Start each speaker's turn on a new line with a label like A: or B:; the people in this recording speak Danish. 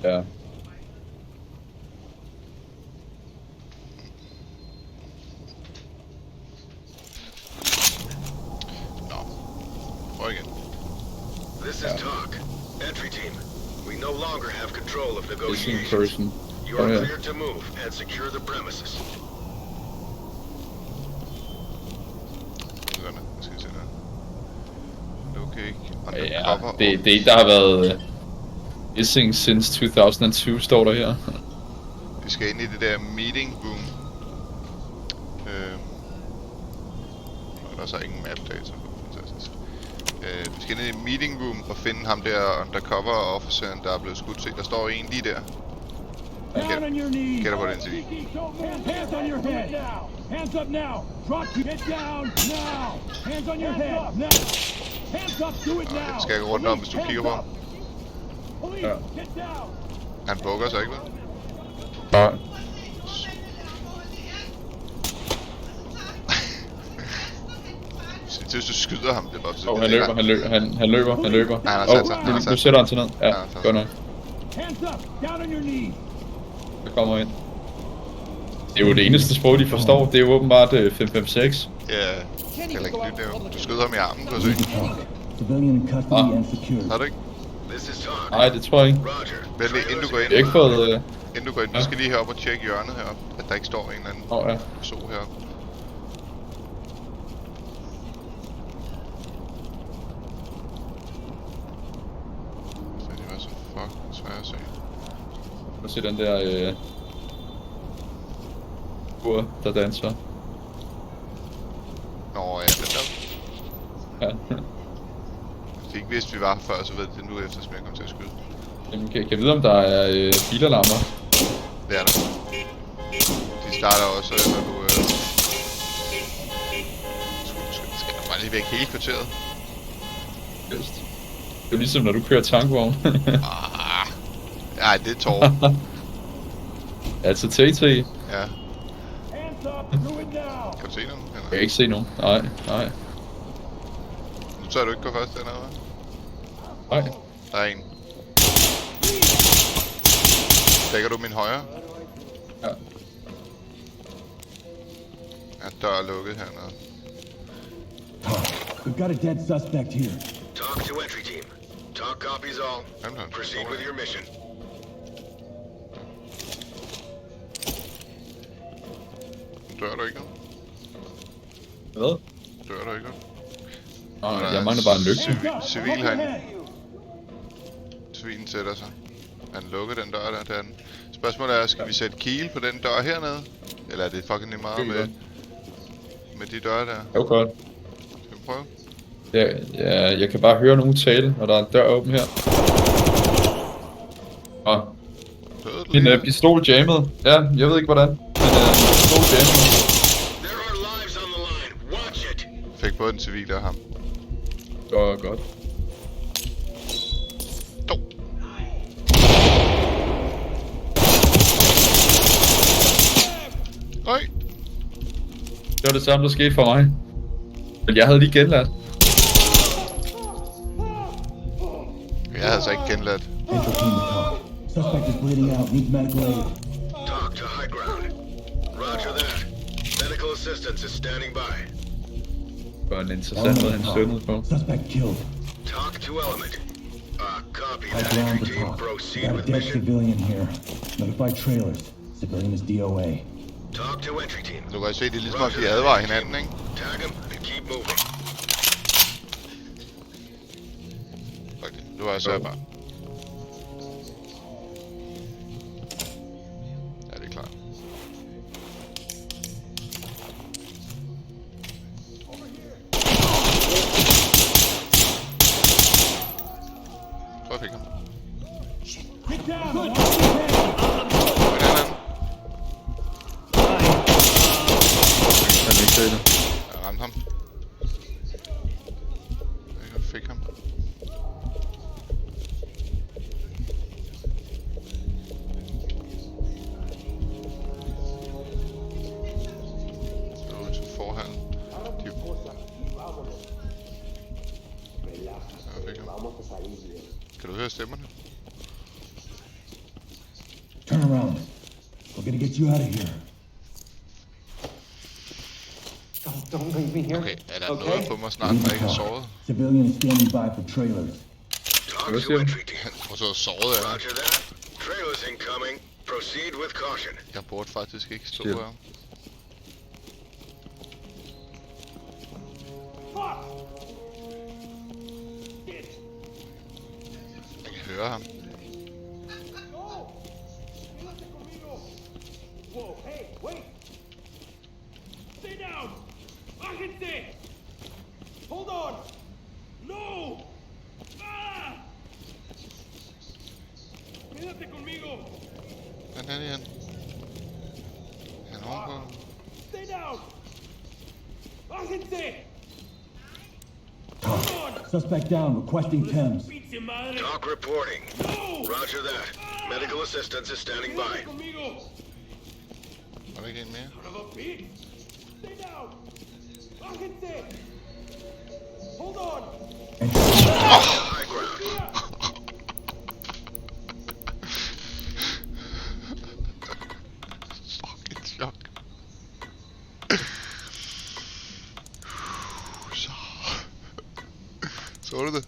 A: Ja.
B: Nå. Prøv igen.
C: This is talk. Entry team. We no longer have control of
A: Missing
C: negotiations.
A: person.
C: You are
A: Oh, yeah.
C: cleared to move and secure the premises.
B: Sådan, jeg skal se der. Okay.
A: Ja,
B: Undercover.
A: det er en, der har været missing since 2002, står der her.
B: Vi skal ind i det der meeting room. Og der er så ingen map data. Fantastisk. Vi skal ind i meeting room og finde ham der undercover officeren, der er blevet skudt. Se, der står en lige der.
D: Down on your knees.
B: Gætter på den til.
D: Hands on your head now. Hands up now. Drop. Get down now. Hands on your head now. Hands up. Do it now.
B: Skal jeg gå rundt om, hvis du kigger på ham?
D: Police,
A: Ja.
D: get down.
B: Han bukker sig ikke, vel?
A: Nej.
B: Så hvis du skyder ham, det er bare så...
A: Han løber. Han løber.
B: Nej, han har sat sig. Han har
A: Nu
B: sat sig.
A: sætter han til ned. Ja,
B: Ja, han har sat
A: godt nok.
D: Hands up. Down on your knees.
A: Det kommer ind. Det er jo det eneste sprog, de forstår. Det er jo åbenbart 556.
B: Ja, eller ikke nyt det. Du skyder ham i armen, kan du se.
E: Civilian in custody and secured.
B: Har du ikke?
C: This is talk.
A: Nej, det tror jeg ikke.
C: Roger.
B: Vent lige, inden du går ind.
A: Jeg har ikke fået...
B: Inden du går ind, du skal lige herop og tjekke hjørnet heroppe. At der ikke står en eller anden
A: ja.
B: so heroppe. Så det var så fucking svært at se.
A: Prøv at se den der... Ur, der danser.
B: Nå ja, den der.
A: Ja.
B: Hvis de ikke vidste, vi var her før, så ved de det nu efter, som jeg kom til at skyde.
A: Jamen, kan jeg vide, om der er bilalarmer?
B: Det er der. De starter også, når du... Skal der bare lige væk hele kvarteret?
A: Helst. Det er jo ligesom, når du kører tankvogn.
B: Nej, det er Torben.
A: Altså TT. Jeg
B: Ja.
D: Hands up. Do it now.
B: Kan du se nogen? Eller?
A: kan ikke se nogen. Nej.
B: Nu tør du ikke gå først dernede, hva'?
A: Nej.
B: Der er en. Dækker du min højre?
A: Ja.
B: Ja, dør er lukket hernede.
E: We've got a dead suspect here.
C: Talk to entry team. Talk copies all.
B: Jamen,
C: Proceed with your mission.
B: Dør du ikke nu?
A: Hvad?
B: Dør du ikke nu?
A: Nej, jeg mangler bare en lygte.
B: Civil herinde. Civilen sætter sig. Han lukker den dør der. Det er den. Spørgsmålet er, skal vi sætte kiel på den dør hernede? Eller er det fucking lige meget med de døre der?
A: Jo, godt.
B: Skal vi prøve?
A: Ja, jeg kan bare høre nogen tale, når der er en dør åben her.
B: Døde du
A: Min
B: lige?
A: pistol jammet. Ja, jeg ved ikke hvordan. Men pistol jammet.
C: There are lives on the line. Watch it.
B: Fik både den civile og ham.
A: Godt.
B: Dog. Øj!
A: Det var det samme, der skete for mig. Men jeg havde lige genladt.
B: Jeg havde så ikke genladt.
E: Central team to talk. Suspect is bleeding out. Needs medical aid.
C: Talk to high ground. Roger that. Medical assistance is standing by.
A: Det var en interessant måde, han støttede på.
E: Suspect killed.
C: Talk to element. Copy
E: High
C: that.
E: ground
C: Entry
E: to
C: team.
E: talk.
C: Proceed
E: Got a
C: with
E: dead
C: mission.
E: civilian here. Notify trailers. Civilian is DOA.
C: Talk to entry team.
B: Du kan se, det er ligesom om de advarer hinanden, ikke?
C: Tag him and keep moving.
B: Fuck det. Nu er jeg så bare. Ja, det er klart. Prøv at fik ham.
D: Get down. Watch your head.
B: Hvor er den anden?
A: Han ikke se det.
B: Jeg ramte ham. Jeg fik ham. Så ud til forhallen. De... Jeg fik ham. Kan du høre stemmerne?
E: We're gonna get you out of here.
F: Don't leave me here.
B: Okay, er der noget på mig snart,
E: Leave
B: der
E: the
B: ikke er
E: car.
B: såret?
E: Civilian is standing by for trailers.
C: Talk
A: Hvad
C: to
A: siger du?
C: entry team.
B: Han tror så såret er.
C: Roger that. Trailers incoming. Proceed with caution.
B: Jeg burde faktisk ikke stå
A: Shit.
B: her.
D: Fuck! Shit!
B: Jeg kan høre ham.
D: No! Quédate conmigo! Whoa, hey, wait! Stay down! Bájense! Hold on! No! Ah! Quédate conmigo!
B: Han er igen. Han er ovenpå.
D: Stay down! Bájense!
E: Talk. Suspect down, requesting Thames.
D: Pinche madre!
C: Talk reporting.
D: No!
C: Roger that. Medical assistance is standing by.
D: Quédate conmigo!
B: Er der ikke en mere?
D: Son of a bitch! Stay down! Bájense! Hold on!
C: High ground.
B: Fucking chok. Så. Så du det?